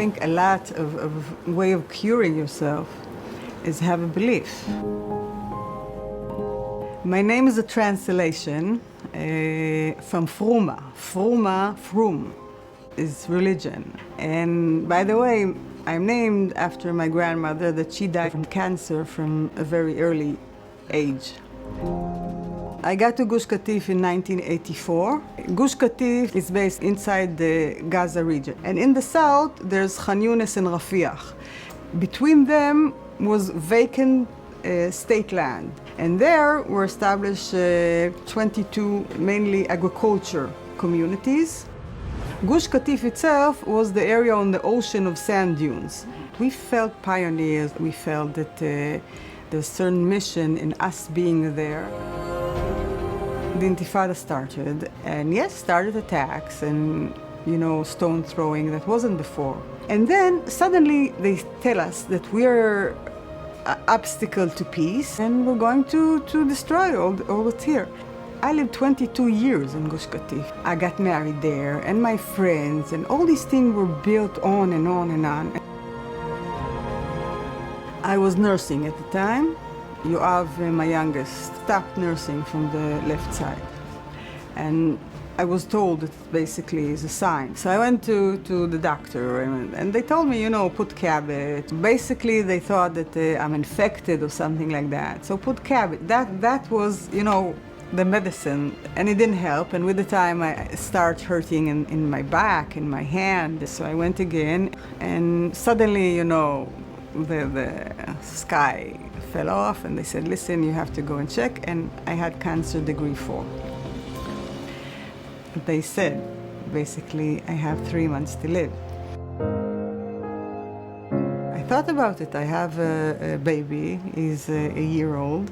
think a lot of way of curing yourself is have a belief. My name is a translation from Fruma. Frum is religion. And by the way, I'm named after my grandmother that she died from cancer from a very early age. I got to Gush Katif in 1984. Gush Katif is based inside the Gaza region. And in the south, there's Khan Yunis and Rafiah. Between them was vacant state land. And there were established 22 mainly agriculture communities. Gush Katif itself was the area on the ocean of sand dunes. We felt pioneers. We felt that there's a certain mission in us being there. The Intifada started, and yes, started attacks and, stone throwing that wasn't before. And then suddenly they tell us that we're an obstacle to peace and we're going to destroy all that's here. I lived 22 years in Gush Katif. I got married there, and my friends, and all these things were built on and on and on. I was nursing at the time. Yoav, my youngest, stopped nursing from the left side. And I was told that basically is a sign. So I went to the doctor, and they told me, put cabbage. Basically, they thought that I'm infected or something like that. So put cabbage. That was, the medicine, and it didn't help. And with the time, I started hurting in my back, in my hand. So I went again, and suddenly, the sky fell off, and they said, listen, you have to go and check. And I had cancer degree 4. They said, basically, I have 3 months to live. I thought about it. I have a baby. He's a year old.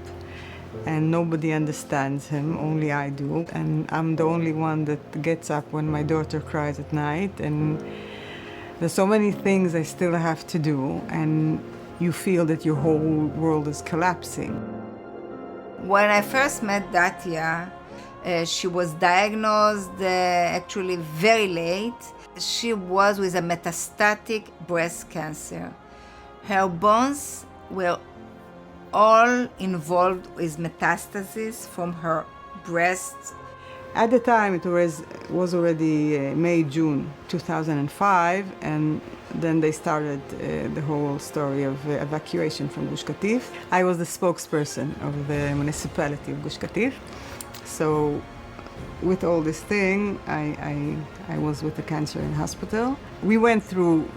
And nobody understands him, only I do. And I'm the only one that gets up when my daughter cries at night. And there's so many things I still have to do, and you feel that your whole world is collapsing. When I first met Datya, she was diagnosed actually very late. She was with a metastatic breast cancer. Her bones were all involved with metastasis from her breast. At the time, it was already May, June 2005, and then they started the whole story of evacuation from Gush Katif. I was the spokesperson of the municipality of Gush Katif. So with all this thing, I was with the cancer in hospital. We went through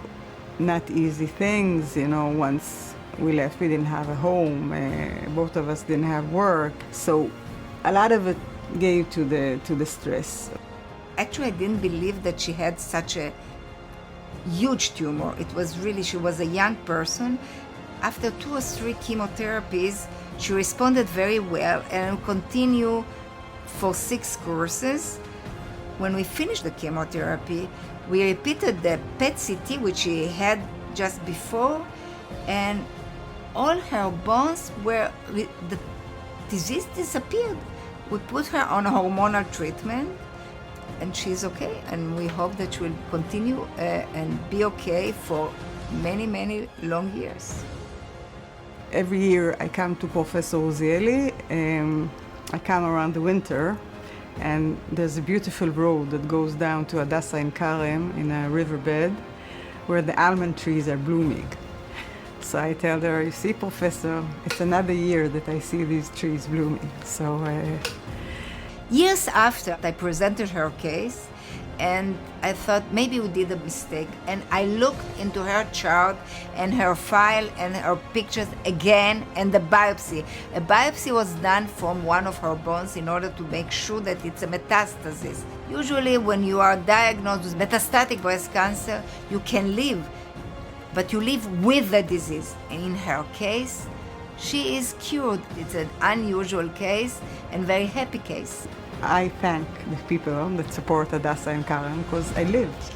not easy things, once we left, we didn't have a home, both of us didn't have work. So a lot of it gave to the stress. Actually, I didn't believe that she had such a huge tumor. It was really, she was a young person. After 2 or 3 chemotherapies, she responded very well and continued for 6 courses. When we finished the chemotherapy, we repeated the PET CT, which she had just before, and all her bones the disease disappeared. We put her on hormonal treatment, and she's okay, and we hope that she will continue and be okay for many, many long years. Every year I come to Professor Uziely. I come around the winter, and there's a beautiful road that goes down to Hadassah Ein Kerem in a riverbed where the almond trees are blooming. So I tell her, you see, Professor, it's another year that I see these trees blooming. So years after, I presented her case, and I thought maybe we did a mistake. And I looked into her chart and her file and her pictures again, and the biopsy. A biopsy was done from one of her bones in order to make sure that it's a metastasis. Usually when you are diagnosed with metastatic breast cancer, you can live, but you live with the disease. And in her case, she is cured. It's an unusual case and very happy case. I thank the people that support Hadassah Ein Kerem because I lived.